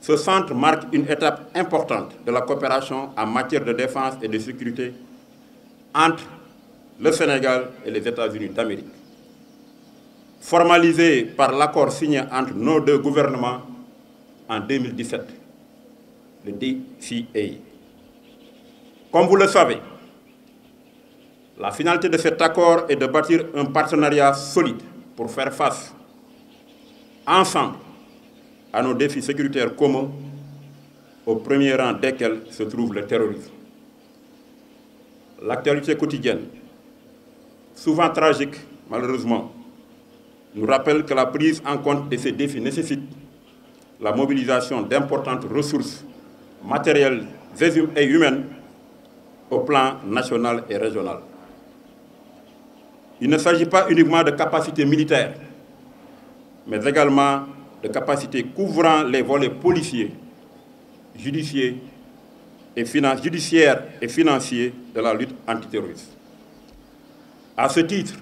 Ce centre marque une étape importante de la coopération en matière de défense et de sécurité entre le Sénégal et les États-Unis d'Amérique. Formalisé par l'accord signé entre nos deux gouvernements en 2017, le DCA. Comme vous le savez, la finalité de cet accord est de bâtir un partenariat solide pour faire face ensemble à nos défis sécuritaires communs, au premier rang desquels se trouve le terrorisme. L'actualité quotidienne, souvent tragique malheureusement, nous rappelle que la prise en compte de ces défis nécessite la mobilisation d'importantes ressources matérielles et humaines au plan national et régional. Il ne s'agit pas uniquement de capacités militaires, mais également de capacités couvrant les volets policiers, judiciaires et financiers de la lutte antiterroriste. À ce titre,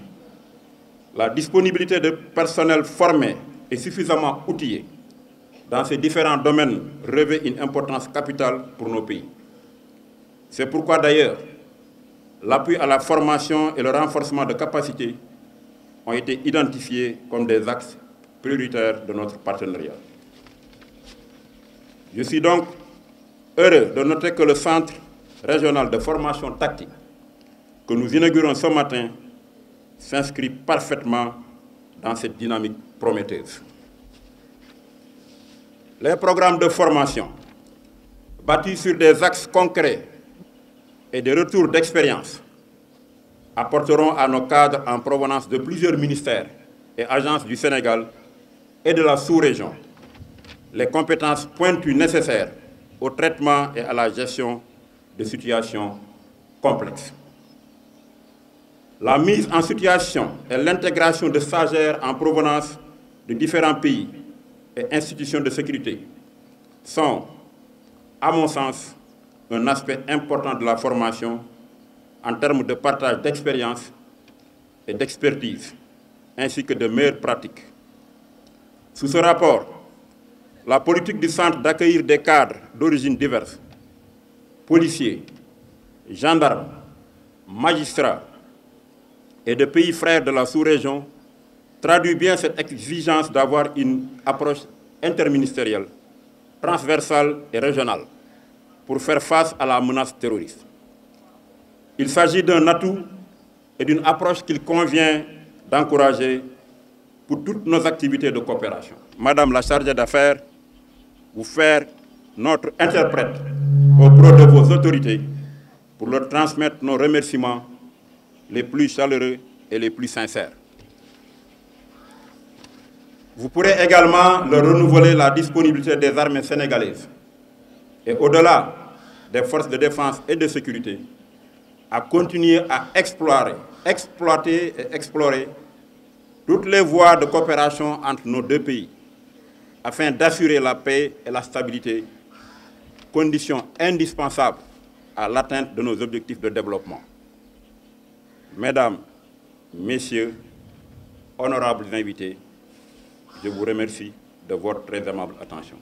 la disponibilité de personnel formé et suffisamment outillé dans ces différents domaines revêt une importance capitale pour nos pays. C'est pourquoi d'ailleurs, l'appui à la formation et le renforcement de capacités ont été identifiés comme des axes prioritaires de notre partenariat. Je suis donc heureux de noter que le Centre régional de formation tactique que nous inaugurons ce matin s'inscrit parfaitement dans cette dynamique prometteuse. Les programmes de formation, bâtis sur des axes concrets et des retours d'expérience, apporteront à nos cadres en provenance de plusieurs ministères et agences du Sénégal et de la sous-région les compétences pointues nécessaires au traitement et à la gestion de situations complexes. La mise en situation et l'intégration de stagiaires en provenance de différents pays et institutions de sécurité sont, à mon sens, un aspect important de la formation en termes de partage d'expérience et d'expertise, ainsi que de meilleures pratiques. Sous ce rapport, la politique du centre d'accueillir des cadres d'origine diverses, policiers, gendarmes, magistrats et de pays frères de la sous-région, traduit bien cette exigence d'avoir une approche interministérielle, transversale et régionale pour faire face à la menace terroriste. Il s'agit d'un atout et d'une approche qu'il convient d'encourager pour toutes nos activités de coopération. Madame la chargée d'affaires, vous faire notre interprète auprès de vos autorités pour leur transmettre nos remerciements les plus chaleureux et les plus sincères. Vous pourrez également leur renouveler la disponibilité des armées sénégalaises et au-delà des forces de défense et de sécurité à continuer à exploiter et explorer toutes les voies de coopération entre nos deux pays afin d'assurer la paix et la stabilité, conditions indispensables à l'atteinte de nos objectifs de développement. Mesdames, Messieurs, honorables invités, je vous remercie de votre très aimable attention.